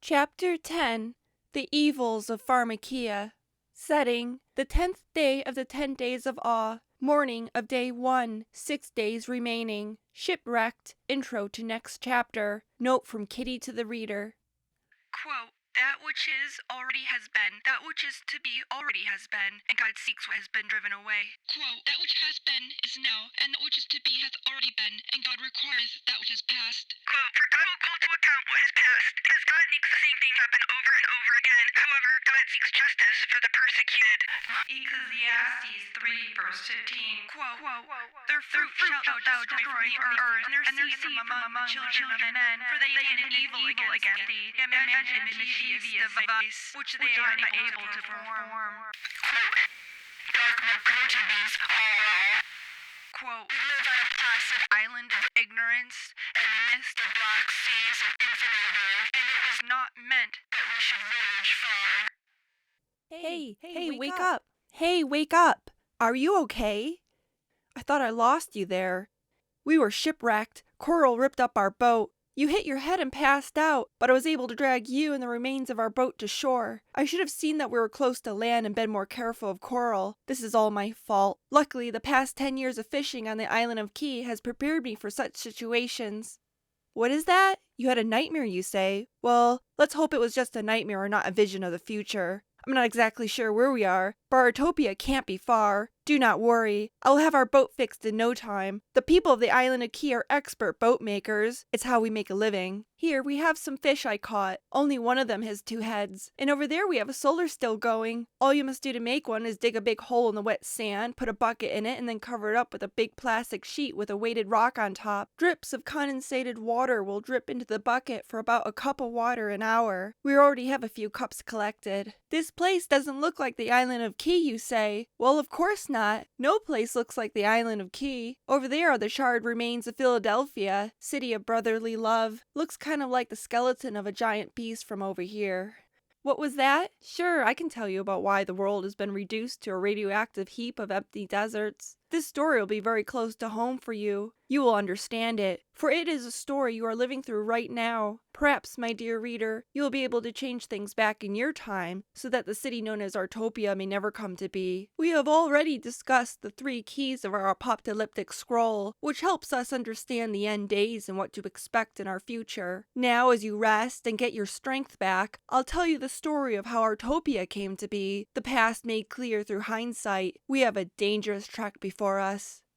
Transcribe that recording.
Chapter 10 The Evils of Pharmakia. Setting: the 10th day of the 10 days of awe. Morning of day 1, 6 days remaining. Shipwrecked. Intro to next chapter. Note from Kitty to the reader. Quote, "That which is already has been, that which is to be already has been, and God seeks what has been driven away." Quote, "That which has been is now, and that which is to be hath already been, and God requireth that which has passed." Quote, "For God will call to account what has passed, because God makes the same thing happen over and over again. However, God seeks justice for the persecuted." Ecclesiastes 3, verse 15. Quote, "Their fruit shalt thou destroy from the earth, and their seed from among the children of men, for they intend evil against thee, and imagine mischievous device, which they are unable to perform." Quote, "Dark proclivities all." Quote, "We live on a placid island of ignorance, in the midst of black seas of infinite earth, and it was not meant that we should voyage far." Hey, wake up! Hey, wake up! Are you okay? I thought I lost you there. We were shipwrecked. Coral ripped up our boat. You hit your head and passed out, but I was able to drag you and the remains of our boat to shore. I should have seen that we were close to land and been more careful of Coral. This is all my fault. Luckily, the past 10 years of fishing on the island of Key has prepared me for such situations. What is that? You had a nightmare, you say? Well, let's hope it was just a nightmare or not a vision of the future. I'm not exactly sure where we are, but our utopia can't be far. Do not worry. I'll have our boat fixed in no time. The people of the island of Key are expert boat makers. It's how we make a living. Here, we have some fish I caught. Only one of them has 2 heads. And over there we have a solar still going. All you must do to make one is dig a big hole in the wet sand, put a bucket in it, and then cover it up with a big plastic sheet with a weighted rock on top. Drips of condensated water will drip into the bucket for about a cup of water an hour. We already have a few cups collected. This place doesn't look like the island of Key, you say? Well, of course not. No place looks like the island of Key. Over there are the charred remains of Philadelphia, city of brotherly love. Looks kind of like the skeleton of a giant beast from over here. What was that? Sure, I can tell you about why the world has been reduced to a radioactive heap of empty deserts. This story will be very close to home for you. You will understand it, for it is a story you are living through right now. Perhaps, my dear reader, you will be able to change things back in your time, so that the city known as Artopia may never come to be. We have already discussed the 3 keys of our apocalyptic scroll, which helps us understand the end days and what to expect in our future. Now, as you rest and get your strength back, I'll tell you the story of how Artopia came to be, the past made clear through hindsight. We have a dangerous trek before us.